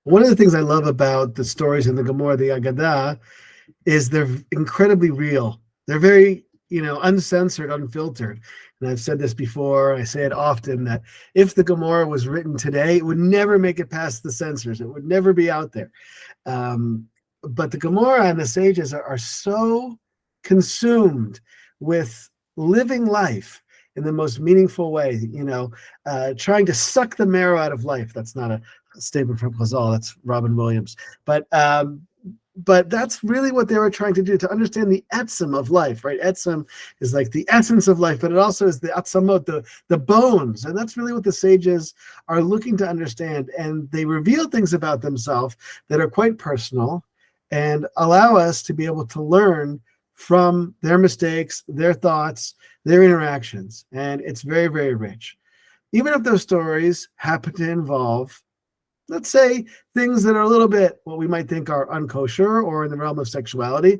One of the things I love about the stories in the Gemara, the Agadah, is they're incredibly real. They're very, uncensored, unfiltered. And I've said this before, I say it often, that if the Gemara was written today, it would never make it past the censors. It would never be out there. But the Gemara and the sages are so consumed with living life in the most meaningful way, trying to suck the marrow out of life. That's not a statement from Chazal, that's Robin Williams. But that's really what they were trying to do, to understand the etzem of life, right? Etzem is like the essence of life, but it also is the atzamot, the bones. And that's really what the sages are looking to understand. And they reveal things about themselves that are quite personal and allow us to be able to learn from their mistakes, their thoughts, their interactions. And it's very, very rich. Even if those stories happen to involve, let's say, things that are a little bit what we might think are unkosher or in the realm of sexuality,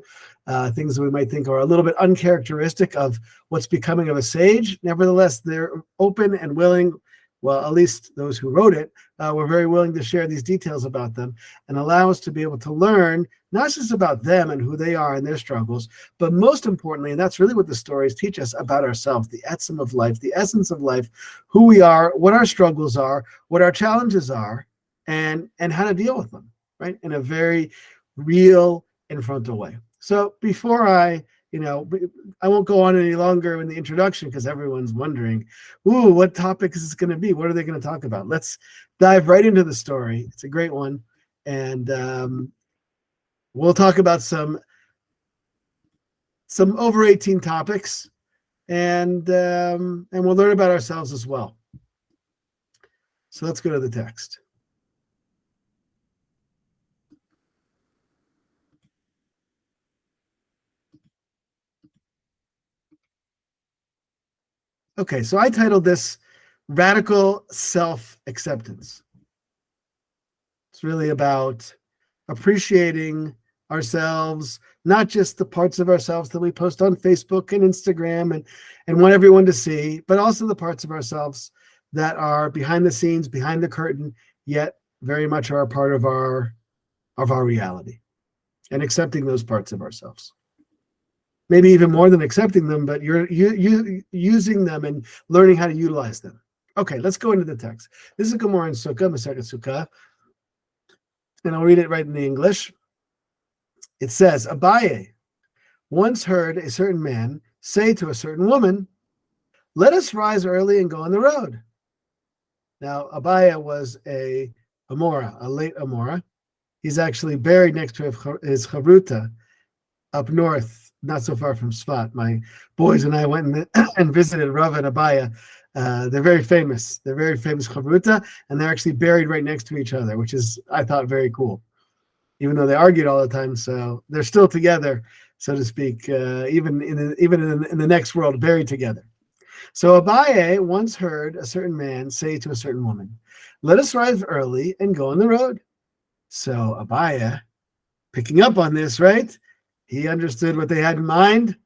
things that we might think are a little bit uncharacteristic of what's becoming of a sage. Nevertheless, they're open and willing, well, at least those who wrote it, were very willing to share these details about them and allow us to be able to learn not just about them and who they are and their struggles, but most importantly, and that's really what the stories teach us about ourselves, the etzem of life, the essence of life, who we are, what our struggles are, what our challenges are, and how to deal with them, right? In a very real and frontal way. So before I won't go on any longer in the introduction because everyone's wondering, what topic is this going to be? What are they going to talk about? Let's dive right into the story. It's a great one. And we'll talk about some over 18 topics and we'll learn about ourselves as well. So let's go to the text. Okay, so I titled this Radical Self-Acceptance. It's really about appreciating ourselves, not just the parts of ourselves that we post on Facebook and Instagram and want everyone to see, but also the parts of ourselves that are behind the scenes, behind the curtain, yet very much are a part of our reality, and accepting those parts of ourselves. Maybe even more than accepting them, but you're using them and learning how to utilize them. Okay, let's go into the text. This is Gemara in Sukkah, Masechet Sukkah, and I'll read it right in the English. It says, Abaye once heard a certain man say to a certain woman, "Let us rise early and go on the road." Now, Abaye was a Amora, a late Amora. He's actually buried next to his Charuta up north, not so far from Sfat. My boys and I went and visited Rav and Abaya. They're very famous. They're very famous Chavruta, and they're actually buried right next to each other, which is, I thought, very cool. Even though they argued all the time, so they're still together, so to speak, even in the next world, buried together. So Abaye once heard a certain man say to a certain woman, "Let us rise early and go on the road." So Abaye, picking up on this, right? He understood what they had in mind.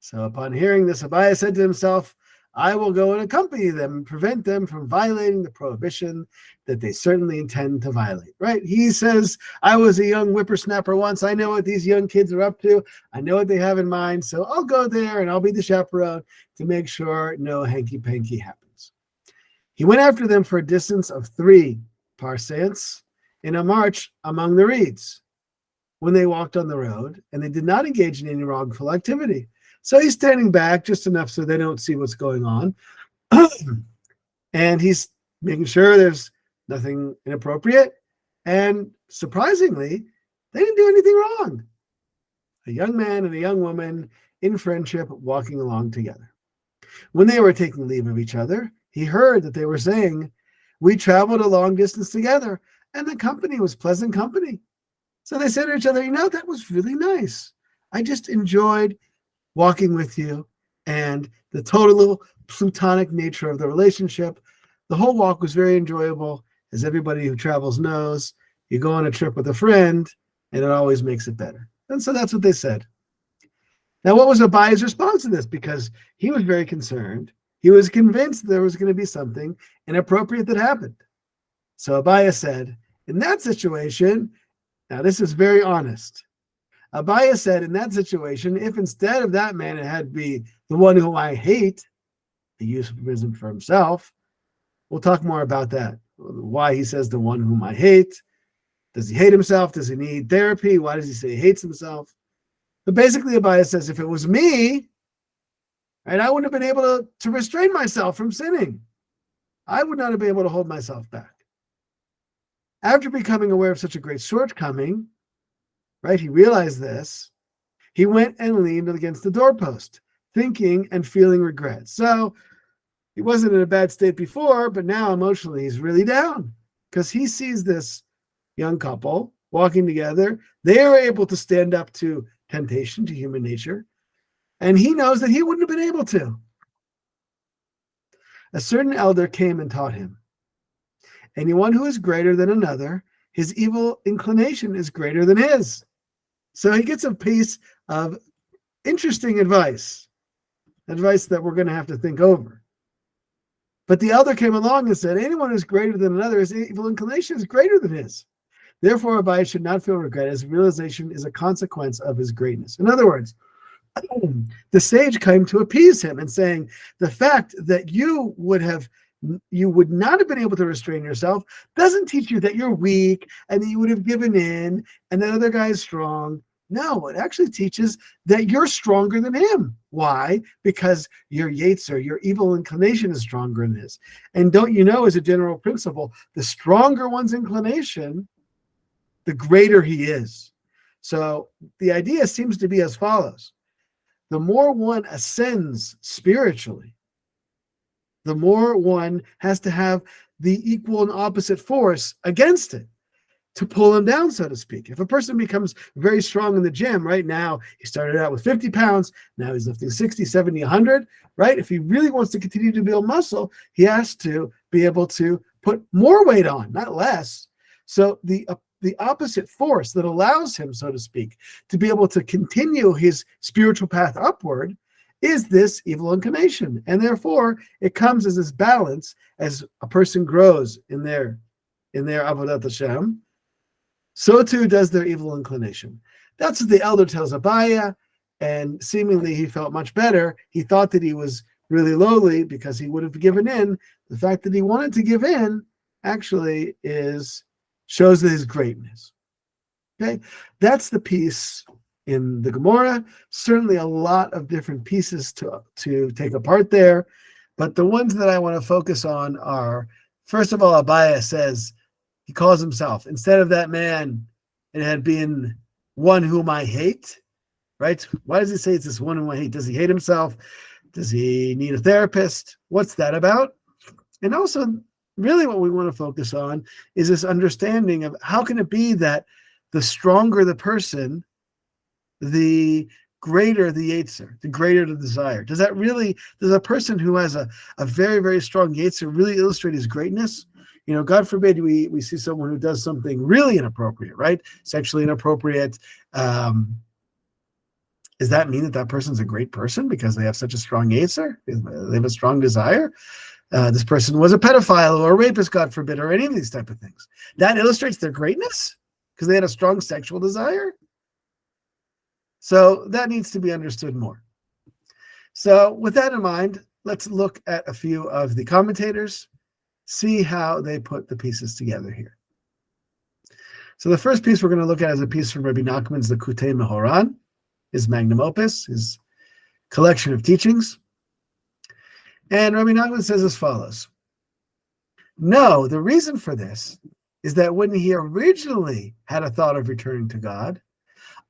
So upon hearing this, Abaye said to himself, "I will go and accompany them and prevent them from violating the prohibition that they certainly intend to violate." Right? He says, "I was a young whippersnapper once. I know what these young kids are up to. I know what they have in mind. So I'll go there and I'll be the chaperone to make sure no hanky-panky happens." He went after them for a distance of 3 parsecs in a march among the reeds, when they walked on the road, and they did not engage in any wrongful activity. So he's standing back just enough so they don't see what's going on. And he's making sure there's nothing inappropriate. And surprisingly, they didn't do anything wrong. A young man and a young woman in friendship walking along together. When they were taking leave of each other, he heard that they were saying, "We traveled a long distance together, and the company was pleasant company." So they said to each other, "That was really nice. I just enjoyed walking with you," and the total plutonic nature of the relationship. The whole walk was very enjoyable. As everybody who travels knows, you go on a trip with a friend, and it always makes it better. And so that's what they said. Now, what was Abaye's response to this? Because he was very concerned. He was convinced there was going to be something inappropriate that happened. So Abaye said, In that situation, now this is very honest. Abaya said, in that situation, if instead of that man it had to be the one whom I hate, the euphemism for himself, we'll talk more about that. Why he says the one whom I hate. Does he hate himself? Does he need therapy? Why does he say he hates himself? But basically, Abaya says, if it was me, right, I wouldn't have been able to restrain myself from sinning. I would not have been able to hold myself back. After becoming aware of such a great shortcoming, right, he realized this. He went and leaned against the doorpost, thinking and feeling regret. So he wasn't in a bad state before, but now emotionally he's really down because he sees this young couple walking together. They are able to stand up to temptation, to human nature, and he knows that he wouldn't have been able to. A certain elder came and taught him, anyone who is greater than another, his evil inclination is greater than his. So he gets a piece of interesting advice that we're going to have to think over. But the elder came along and said, anyone who's greater than another, his evil inclination is greater than his. Therefore, Abaya should not feel regret, as realization is a consequence of his greatness. In other words, the sage came to appease him and saying, the fact that you would not have been able to restrain yourself doesn't teach you that you're weak and that you would have given in and that other guy is strong. No, it actually teaches that you're stronger than him. Why? Because your yetzer, your evil inclination, is stronger than his. And don't you know, as a general principle, the stronger one's inclination, the greater he is. So the idea seems to be as follows. The more one ascends spiritually, the more one has to have the equal and opposite force against it to pull him down, so to speak. If a person becomes very strong in the gym, right now, he started out with 50 pounds, now he's lifting 60, 70, 100, right? If he really wants to continue to build muscle, he has to be able to put more weight on, not less. So the opposite force that allows him, so to speak, to be able to continue his spiritual path upward is this evil inclination. And therefore, it comes as this balance as a person grows in their Avodat Hashem. So too does their evil inclination. That's what the elder tells Abaya, and seemingly he felt much better. He thought that he was really lowly because he would have given in. The fact that he wanted to give in actually shows his greatness. Okay, that's the piece in the Gemara. Certainly a lot of different pieces to take apart there, but the ones that I want to focus on are, first of all, Abaya says, he calls himself, instead of that man, it had been one whom I hate, right? Why does he say it's this one whom I hate? Does he hate himself? Does he need a therapist? What's that about? And also, really what we want to focus on is this understanding of how can it be that the stronger the person, the greater the yetzer, the greater the desire. Does a person who has a very, very strong yetzer really illustrate his greatness? You know, God forbid we see someone who does something really inappropriate, right? Sexually inappropriate. Does that mean that person's a great person because they have such a strong yetzer? They have a strong desire? This person was a pedophile or a rapist, God forbid, or any of these type of things. That illustrates their greatness because they had a strong sexual desire. So that needs to be understood more. So with that in mind, let's look at a few of the commentators, see how they put the pieces together here. So the first piece we're going to look at is a piece from Rabbi Nachman's The Kutei Mehoran, his magnum opus, his collection of teachings. And Rabbi Nachman says as follows. No, the reason for this is that when he originally had a thought of returning to God,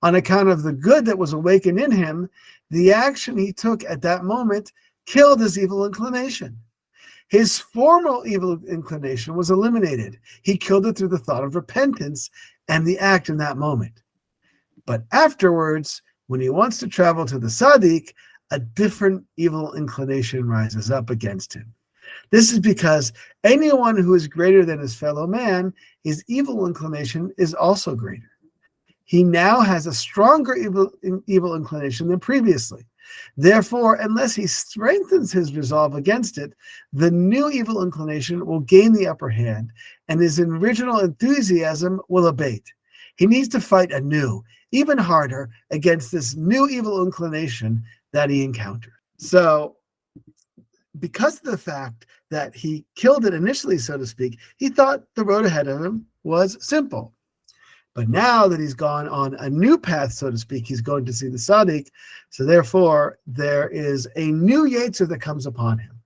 on account of the good that was awakened in him, the action he took at that moment killed his evil inclination. His former evil inclination was eliminated. He killed it through the thought of repentance and the act in that moment. But afterwards, when he wants to travel to the Tzaddik, a different evil inclination rises up against him. This is because anyone who is greater than his fellow man, his evil inclination is also greater. He now has a stronger evil inclination than previously. Therefore, unless he strengthens his resolve against it, the new evil inclination will gain the upper hand, and his original enthusiasm will abate. He needs to fight anew, even harder, against this new evil inclination that he encountered. So, because of the fact that he killed it initially, so to speak, he thought the road ahead of him was simple. But now that he's gone on a new path, so to speak, he's going to see the Tzaddik. So therefore, there is a new Yetzer that comes upon him.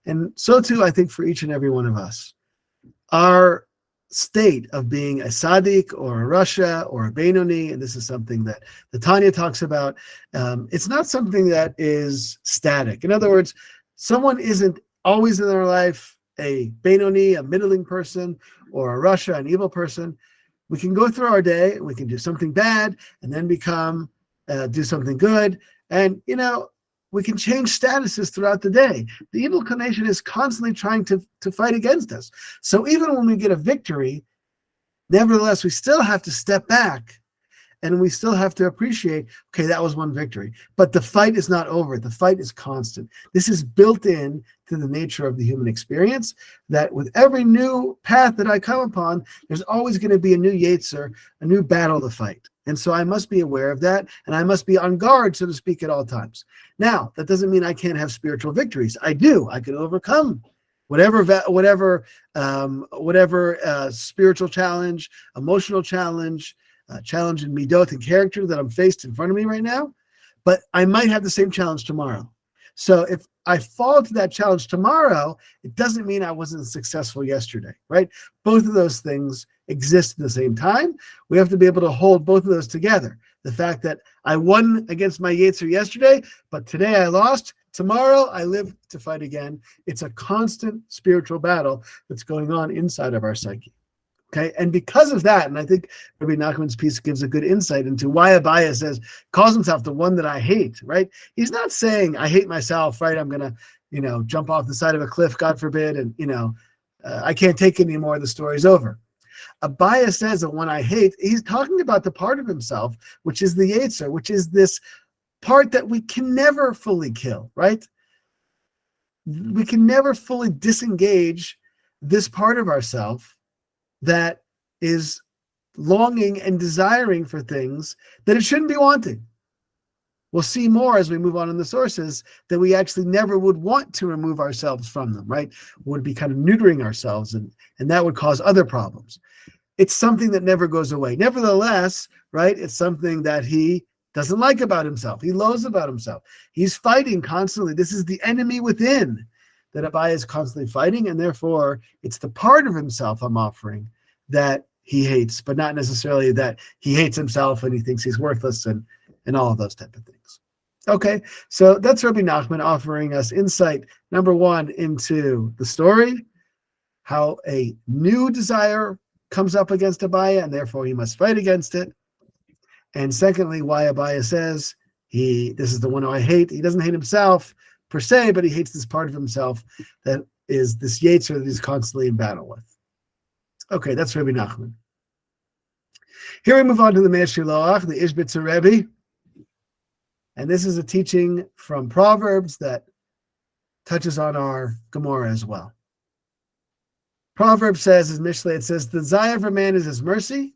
And so too, I think, for each and every one of us. Our state of being a Tzaddik or a Rasha or a Benoni, and this is something that the Tanya talks about, it's not something that is static. In other words, someone isn't always in their life a Benoni, a middling person, or a Rasha, an evil person. We can go through our day and we can do something bad and then do something good. And, we can change statuses throughout the day. The evil inclination is constantly trying to fight against us. So even when we get a victory, nevertheless, we still have to step back and we still have to appreciate, okay, that was one victory. But the fight is not over. The fight is constant. This is built in to the nature of the human experience, that with every new path that I come upon, there's always going to be a new Yetzer, a new battle to fight. And so I must be aware of that, and I must be on guard, so to speak, at all times. Now, that doesn't mean I can't have spiritual victories. I do. I can overcome whatever spiritual challenge, emotional challenge, challenge in midot and character that I'm faced in front of me right now, but I might have the same challenge tomorrow. So if I fall to that challenge tomorrow, it doesn't mean I wasn't successful yesterday, right? Both of those things exist at the same time. We have to be able to hold both of those together. The fact that I won against my Yetzer yesterday, but today I lost. Tomorrow I live to fight again. It's a constant spiritual battle that's going on inside of our psyche. Okay, and because of that, and I think Rabbi Nachman's piece gives a good insight into why Abaye calls himself the one that I hate, right? He's not saying I hate myself, right? I'm going to, jump off the side of a cliff, God forbid, and, I can't take it anymore. The story's over. Abaye says that when I hate, he's talking about the part of himself, which is the Yetzer, which is this part that we can never fully kill, right? We can never fully disengage this part of ourselves that is longing and desiring for things that it shouldn't be wanting. We'll see more as we move on in the sources that we actually never would want to remove ourselves from them, right? Would be kind of neutering ourselves, and that would cause other problems. It's something that never goes away. Nevertheless, right, it's something that he doesn't like about himself. He loathes about himself. He's fighting constantly. This is the enemy within that Abaye is constantly fighting, and therefore it's the part of himself I'm offering that he hates, but not necessarily that he hates himself and he thinks he's worthless and all of those type of things. Okay, so that's Rabbi Nachman offering us insight, number one, into the story, how a new desire comes up against Abaye, and therefore he must fight against it. And secondly, why Abaye says this is the one who I hate. He doesn't hate himself per se, but he hates this part of himself that is this Yetzer that he's constantly in battle with. Okay, that's Rabbi Nachman. Here we move on to the Mei Shiloach, the Ishbitzer Rebbe. And this is a teaching from Proverbs that touches on our Gemara as well. Proverbs says, as Mishlei, it says, the desire of a man is his mercy,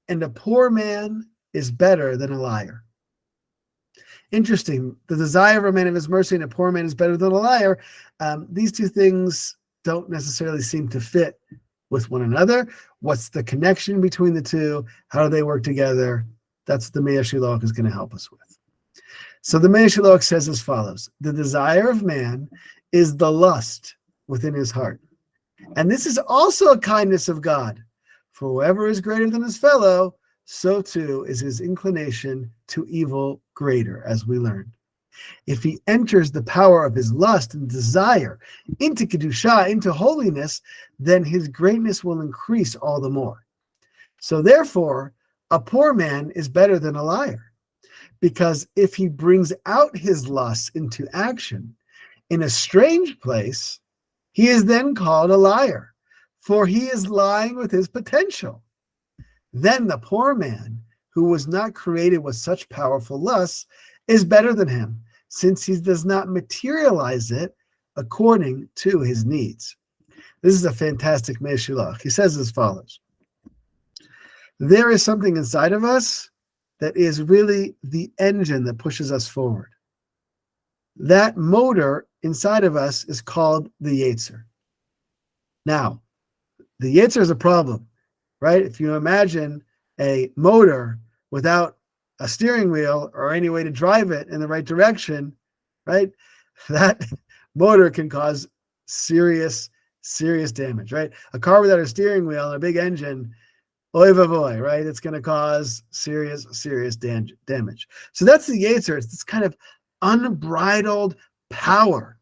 and a poor man is better than a liar. Interesting. The desire of a man of his mercy and a poor man is better than a liar. These two things don't necessarily seem to fit with one another. What's the connection between the two? How do they work together? That's what the Mei Shiloach is going to help us with. So the Mei Shiloach says as follows: the desire of man is the lust within his heart. And this is also a kindness of God. For whoever is greater than his fellow, so too is his inclination to evil greater, as we learned. If he enters the power of his lust and desire into Kedusha, into holiness, then his greatness will increase all the more. So therefore, a poor man is better than a liar, because if he brings out his lust into action in a strange place, he is then called a liar, for he is lying with his potential. Then the poor man, who was not created with such powerful lusts, is better than him, since he does not materialize it according to his needs. This is a fantastic Meshilach. He says as follows: there is something inside of us that is really the engine that pushes us forward. That motor inside of us is called the Yetzer. Now, the Yetzer is a problem, right? If you imagine a motor without a steering wheel or any way to drive it in the right direction, right? That motor can cause serious damage, right? A car without a steering wheel and a big engine, oy vavoy, right? It's going to cause serious damage. So that's the Yetzer. It's this kind of unbridled power.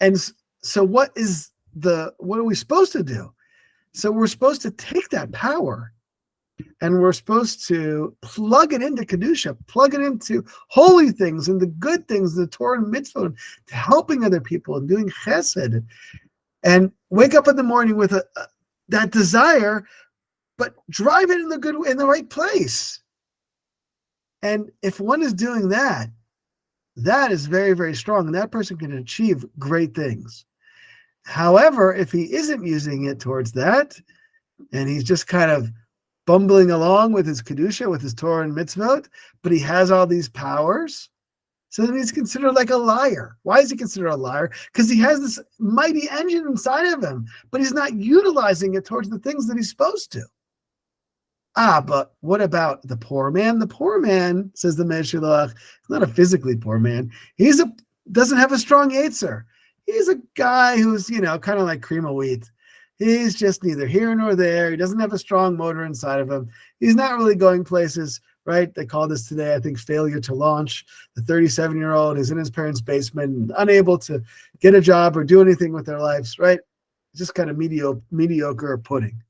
And so what are we supposed to do? So we're supposed to take that power and we're supposed to plug it into Kedusha, plug it into holy things and the good things, the Torah and mitzvot, to helping other people and doing chesed, and wake up in the morning with that desire, but drive it in the right place. And if one is doing that, that is very, very strong, and that person can achieve great things. However, if he isn't using it towards that, and he's just kind of bumbling along with his Kedusha, with his Torah and mitzvot, but he has all these powers, so then he's considered like a liar. Why is he considered a liar? Because he has this mighty engine inside of him, but he's not utilizing it towards the things that he's supposed to. But what about the poor man? The poor man, says the Meshilach, is not a physically poor man. Doesn't have a strong Yetzer. He's a guy who's, kind of like cream of wheat. He's just neither here nor there. He doesn't have a strong motor inside of him. He's not really going places, right? They call this today, I think, failure to launch. The 37-year-old is in his parents' basement and unable to get a job or do anything with their lives, right? Just kind of mediocre pudding.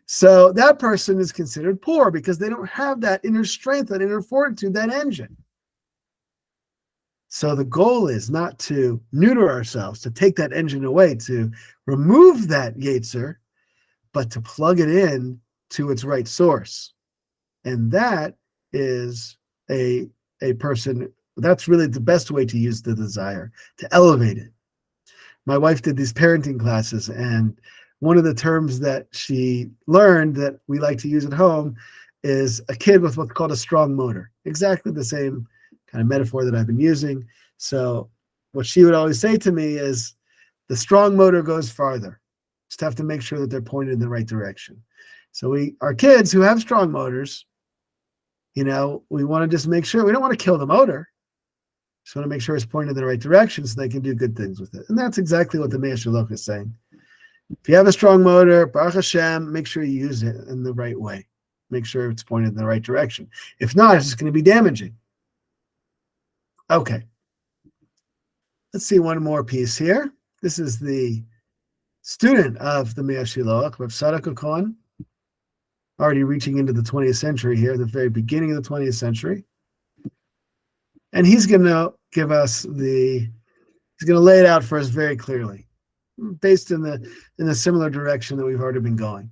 So that person is considered poor because they don't have that inner strength, that inner fortitude, that engine. So the goal is not to neuter ourselves, to take that engine away, to remove that Yetzer, but to plug it in to its right source. And that is a person, that's really the best way to use the desire, to elevate it. My wife did these parenting classes, and one of the terms that she learned that we like to use at home is a kid with what's called a strong motor. Exactly the same kind of metaphor that I've been using. So what she would always say to me is the strong motor goes farther. Just have to make sure that they're pointed in the right direction. So our kids who have strong motors, we want to just make sure, we don't want to kill the motor. Just want to make sure it's pointed in the right direction so they can do good things with it. And that's exactly what the Mei Shaloch is saying. If you have a strong motor, Baruch Hashem, make sure you use it in the right way. Make sure it's pointed in the right direction. If not, it's just going to be damaging. Okay. Let's see one more piece here. This is the student of the Mei Shaloch, Rav Tzadok Cohen, already reaching into the 20th century here, the very beginning of the 20th century. And he's going to give us he's going to lay it out for us very clearly, based in the similar direction that we've already been going.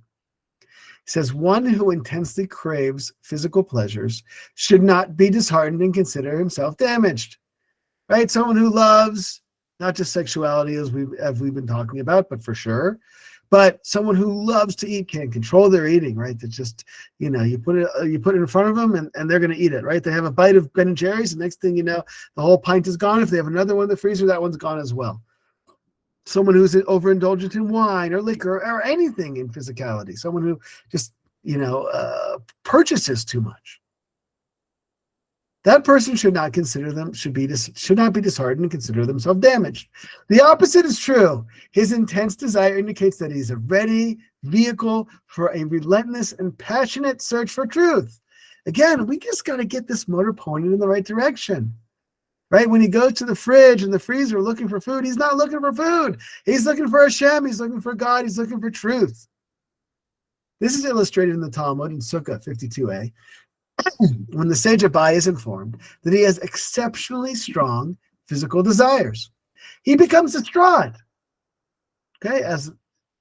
He says, one who intensely craves physical pleasures should not be disheartened and consider himself damaged. Right? Someone who loves not just sexuality as we've been talking about, but for sure, but someone who loves to eat can't control their eating, right? That's just, you put it in front of them and they're going to eat it, right? They have a bite of Ben & Jerry's, and next thing you know, the whole pint is gone. If they have another one in the freezer, that one's gone as well. Someone who's overindulgent in wine or liquor or anything in physicality. Someone who just, purchases too much. That person should not be disheartened and consider themselves damaged. The opposite is true. His intense desire indicates that he's a ready vehicle for a relentless and passionate search for truth. Again, we just got to get this motor pointed in the right direction. Right? When he goes to the fridge and the freezer looking for food, he's not looking for food. He's looking for Hashem. He's looking for God. He's looking for truth. This is illustrated in the Talmud in Sukkah 52a. When the sage Rabbi is informed that he has exceptionally strong physical desires, he becomes distraught. Okay, as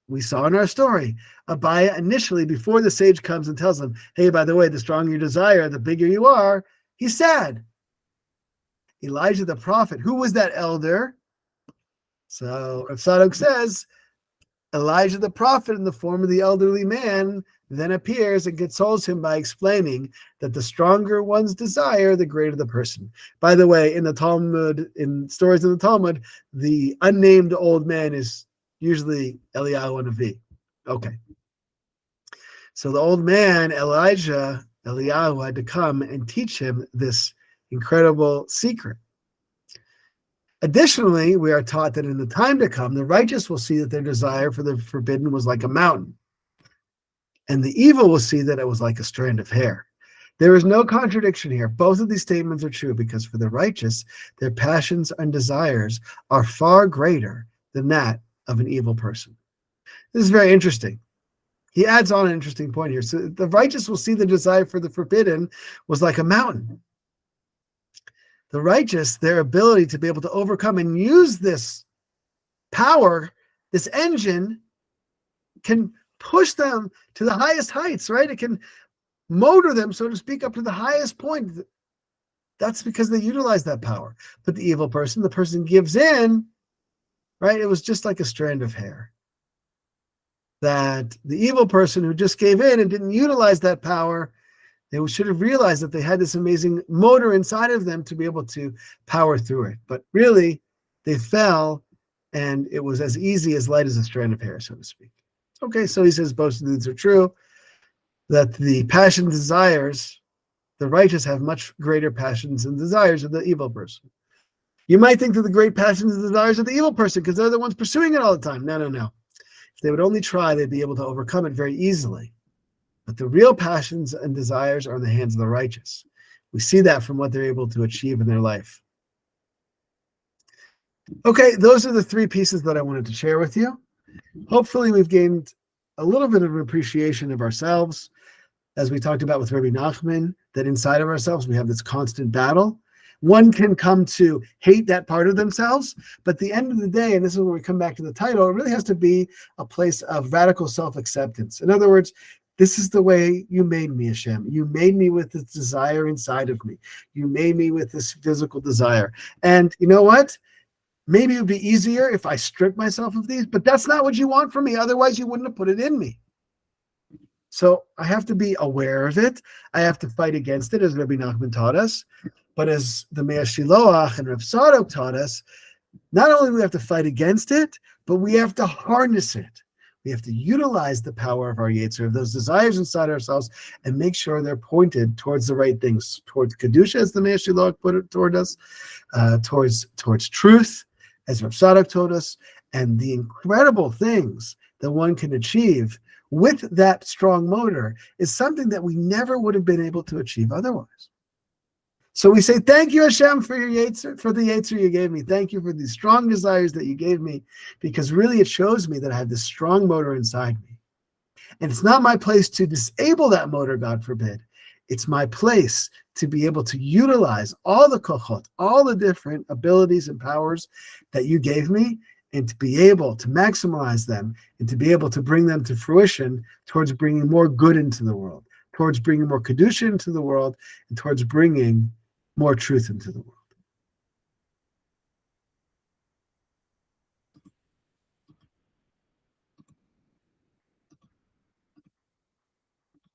we saw in our story, Abaya initially, before the sage comes and tells him, hey, by the way, the stronger your desire, the bigger you are, he's sad. Elijah the prophet. Who was that elder? So Rav Sadok says, Elijah the prophet in the form of the elderly man then appears and consoles him by explaining that the stronger one's desire, the greater the person. By the way, in the Talmud, in stories in the Talmud, the unnamed old man is usually Eliyahu Navi. Okay. So the old man, Eliyahu, had to come and teach him this incredible secret. Additionally, we are taught that in the time to come, the righteous will see that their desire for the forbidden was like a mountain, and the evil will see that it was like a strand of hair. There is no contradiction here. Both of these statements are true, because for the righteous, their passions and desires are far greater than that of an evil person. This is very interesting. He adds on an interesting point here. So the righteous will see the desire for the forbidden was like a mountain. The righteous, their ability to be able to overcome and use this power, this engine, can push them to the highest heights, right? It can motor them, so to speak, up to the highest point. That's because they utilize that power. But the evil person, the person gives in, right? It was just like a strand of hair. That the evil person who just gave in and didn't utilize that power, they should have realized that they had this amazing motor inside of them to be able to power through it. But really, they fell, and it was as easy as light as a strand of hair, so to speak. Okay, so he says both of these are true, that the passion desires, the righteous have much greater passions and desires of the evil person. You might think that the great passions and desires of the evil person, because they're the ones pursuing it all the time. No. If they would only try, they'd be able to overcome it very easily. But the real passions and desires are in the hands of the righteous. We see that from what they're able to achieve in their life. Okay, those are the three pieces that I wanted to share with you. Hopefully we've gained a little bit of appreciation of ourselves, as we talked about with Rabbi Nachman, that inside of ourselves we have this constant battle. One can come to hate that part of themselves, but at the end of the day, and this is where we come back to the title, it really has to be a place of radical self-acceptance. In other words, this is the way you made me, Hashem. You made me with this desire inside of me. You made me with this physical desire. And you know what? Maybe it would be easier if I stripped myself of these, but that's not what you want from me. Otherwise, you wouldn't have put it in me. So I have to be aware of it. I have to fight against it, as Rabbi Nachman taught us. But as the Meir Shiloach and Rav Sadok taught us, not only do we have to fight against it, but we have to harness it. We have to utilize the power of our Yetzer, of those desires inside ourselves, and make sure they're pointed towards the right things, towards Kedusha, as the Meir Shiloach put it toward us, towards truth, as Rav Sadok told us, and the incredible things that one can achieve with that strong motor is something that we never would have been able to achieve otherwise. So we say, thank you, Hashem, for your Yetzer, for the Yetzer you gave me. Thank you for these strong desires that you gave me, because really it shows me that I have this strong motor inside me. And it's not my place to disable that motor, God forbid. It's my place to be able to utilize all the kochot, all the different abilities and powers that you gave me, and to be able to maximize them and to be able to bring them to fruition towards bringing more good into the world, towards bringing more Kedusha into the world, and towards bringing more truth into the world.